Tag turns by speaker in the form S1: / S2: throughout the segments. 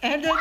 S1: And then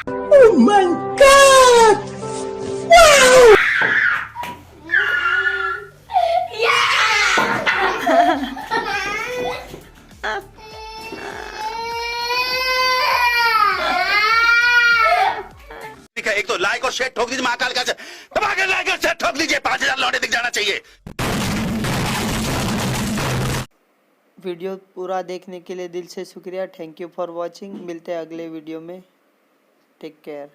S1: oh my God! Wow!
S2: ठीक है, एक तो लाइक और शेयर ठोक दीजिए महाकाल का दबा के लाइक और शेयर ठोक दीजिए 5000 लौटे दिख जाना चाहिए।
S1: वीडियो पूरा देखने के लिए दिल से शुक्रिया। Thank you for watching. मिलते हैं अगले वीडियो में। Take care.